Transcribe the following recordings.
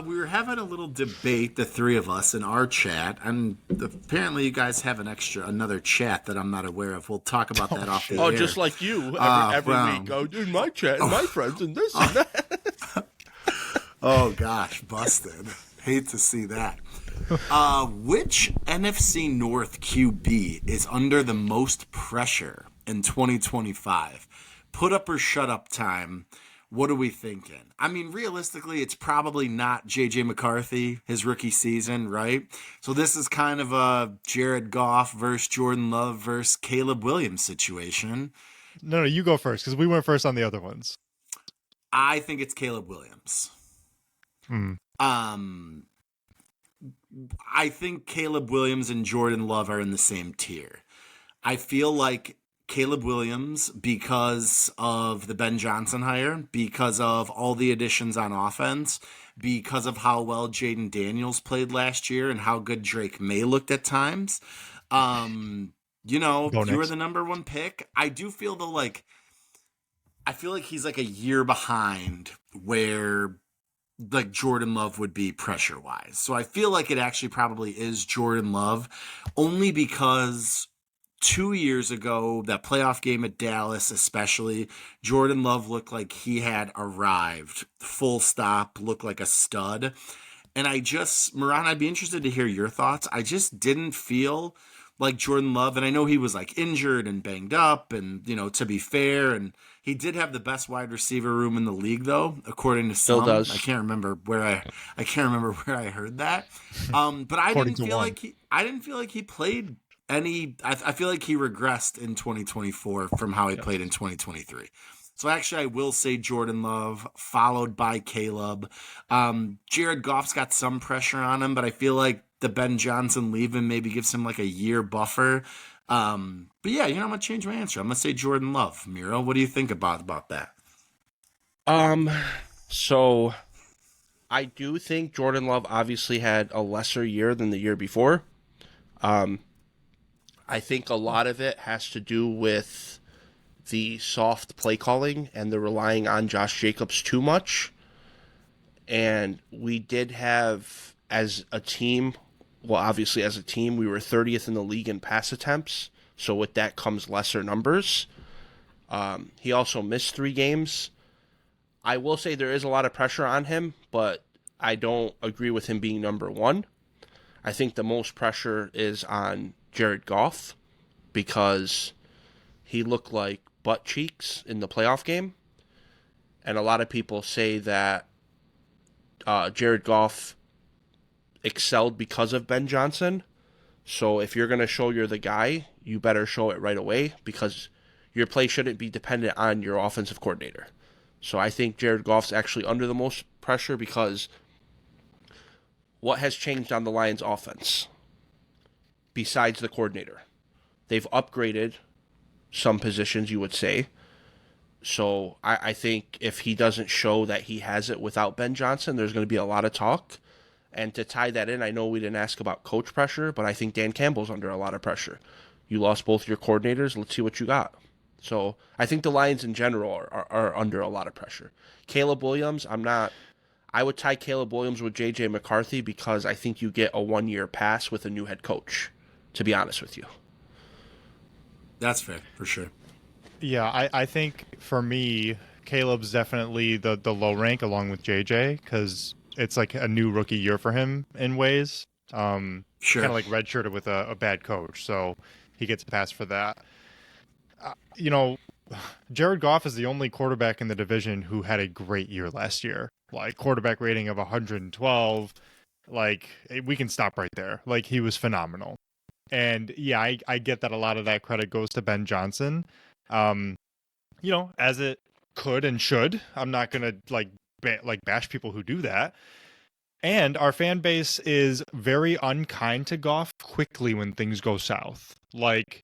we were having a little debate, the three of us, in our chat, and apparently you guys have another chat that I'm not aware of. We'll talk about that off the Oh, air. just like you every well, week. Oh, in my chat, my friends, and this and that. oh gosh, busted. Hate to see that. Which NFC North QB is under the most pressure in 2025? Put up or shut up time. What are we thinking? I mean, realistically, it's probably not JJ McCarthy, his rookie season, right? So this is kind of a Jared Goff versus Jordan Love versus Caleb Williams situation. No, you go first because we went first on the other ones. I think it's Caleb Williams. I think Caleb Williams and Jordan Love are in the same tier. I feel like Caleb Williams, because of the Ben Johnson hire, because of all the additions on offense, because of how well Jaden Daniels played last year and how good Drake May looked at times. You were the number one pick. I do feel though, I feel like he's like a year behind where like Jordan Love would be pressure wise. So I feel like it actually probably is Jordan Love, only because 2 years ago, that playoff game at Dallas especially, Jordan Love looked like he had arrived. Full stop, looked like a stud. And Moran, I'd be interested to hear your thoughts. I just didn't feel like Jordan Love, and I know he was like injured and banged up, and to be fair, and he did have the best wide receiver room in the league, though, according to some. Still does. I can't remember where I heard that. But I didn't feel like he played any. I feel like he regressed in 2024 from how he played in 2023. So actually, I will say Jordan Love, followed by Caleb. Jared Goff's got some pressure on him, but I feel like the Ben Johnson leaving maybe gives him like a year buffer. But yeah, I'm going to change my answer. I'm going to say Jordan Love. Miro, what do you think about that? So I do think Jordan Love obviously had a lesser year than the year before. I think a lot of it has to do with the soft play calling and the relying on Josh Jacobs too much. And we did have, as a team, we were 30th in the league in pass attempts. So with that comes lesser numbers. He also missed 3 games. I will say there is a lot of pressure on him, but I don't agree with him being number 1. I think the most pressure is on Jared Goff because he looked like butt cheeks in the playoff game. And a lot of people say that Jared Goff excelled because of Ben Johnson. So if you're going to show you're the guy, you better show it right away because your play shouldn't be dependent on your offensive coordinator. So I think Jared Goff's actually under the most pressure because what has changed on the Lions offense besides the coordinator? They've upgraded some positions, you would say. So I think if he doesn't show that he has it without Ben Johnson, there's going to be a lot of talk. And to tie that in, I know we didn't ask about coach pressure, but I think Dan Campbell's under a lot of pressure. You lost both your coordinators. Let's see what you got. So I think the Lions in general are under a lot of pressure. Caleb Williams, I would tie Caleb Williams with JJ McCarthy because I think you get a 1-year pass with a new head coach, to be honest with you. That's fair, for sure. Yeah, I think for me, Caleb's definitely the low rank along with JJ because it's like a new rookie year for him in ways. Sure. Kind of like redshirted with a bad coach, so he gets a pass for that. Jared Goff is the only quarterback in the division who had a great year last year. Like quarterback rating of 112. Like we can stop right there. Like he was phenomenal. And yeah, I get that a lot of that credit goes to Ben Johnson. As it could and should. I'm not gonna bash people who do that. And our fan base is very unkind to Goff quickly when things go south. Like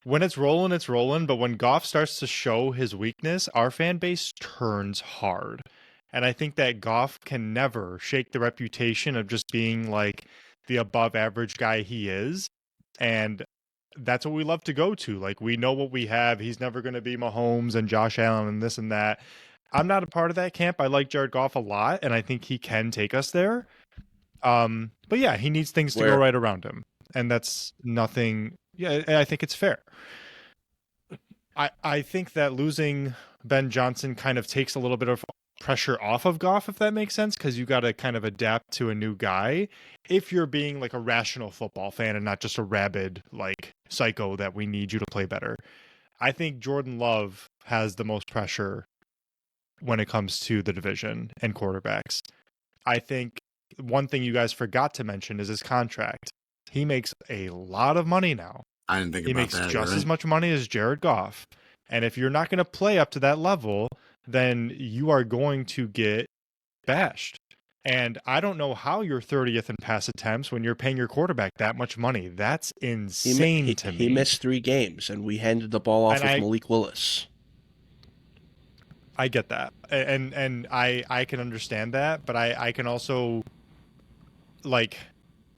when it's rolling, it's rolling. But when Goff starts to show his weakness, our fan base turns hard. And I think that Goff can never shake the reputation of just being like the above average guy he is. And that's what we love to go to. Like we know what we have. He's never going to be Mahomes and Josh Allen and this and that. I'm not a part of that camp. I like Jared Goff a lot, and I think he can take us there. But yeah, he needs things to go right around him, and that's nothing. Yeah, I think it's fair. I think that losing Ben Johnson kind of takes a little bit of pressure off of Goff, if that makes sense, because you got to kind of adapt to a new guy if you're being like a rational football fan and not just a rabid like psycho that we need you to play better. I think Jordan Love has the most pressure when it comes to the division and quarterbacks. I think one thing you guys forgot to mention is his contract. He makes a lot of money now. I didn't think he about makes that. just Right? as much money as Jared Goff. And if you're not going to play up to that level, then you are going to get bashed. And I don't know how you're 30th in pass attempts when you're paying your quarterback that much money. That's insane to me. He missed 3 games, and we handed the ball off with Malik Willis. I get that. And I can understand that, but I can also, like,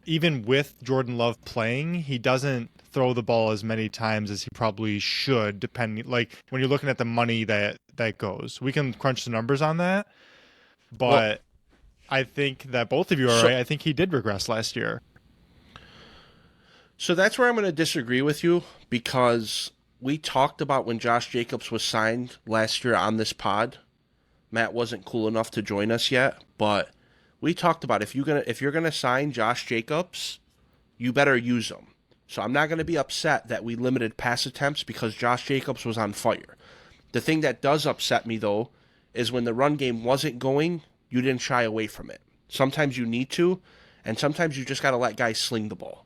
even with Jordan Love playing, he doesn't throw the ball as many times as he probably should, depending, like, when you're looking at the money that goes. We can crunch the numbers on that, but I think that both of you are right. I think he did regress last year. So that's where I'm going to disagree with you, because we talked about when Josh Jacobs was signed last year on this pod. Matt wasn't cool enough to join us yet, but we talked about if you're gonna sign Josh Jacobs, you better use him. So I'm not going to be upset that we limited pass attempts because Josh Jacobs was on fire. The thing that does upset me, though, is when the run game wasn't going, you didn't shy away from it. Sometimes you need to, and sometimes you just got to let guys sling the ball.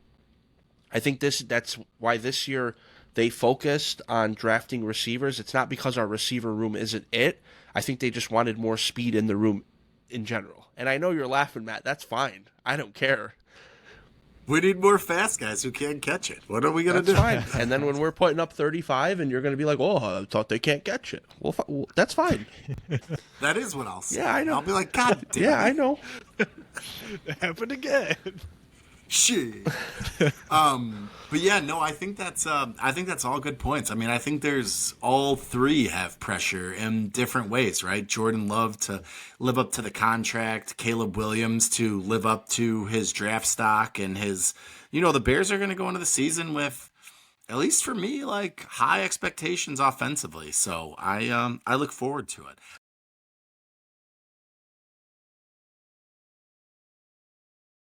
I think that's why this year they focused on drafting receivers. It's not because our receiver room isn't it. I think they just wanted more speed in the room in general. And I know you're laughing, Matt. That's fine. I don't care. We need more fast guys who can't catch it. What are we going to do? That's fine. And then when we're putting up 35 and you're going to be like, oh, I thought they can't catch it. Well, that's fine. That is what I'll say. Yeah, I know. I'll be like, God damn Yeah, it. I know. It happened again. Shit. But yeah, no, I think that's all good points. I mean, I think there's all three have pressure in different ways, right? Jordan Love to live up to the contract, Caleb Williams to live up to his draft stock, and his, the Bears are going to go into the season with, at least for me, like high expectations offensively. So I look forward to it.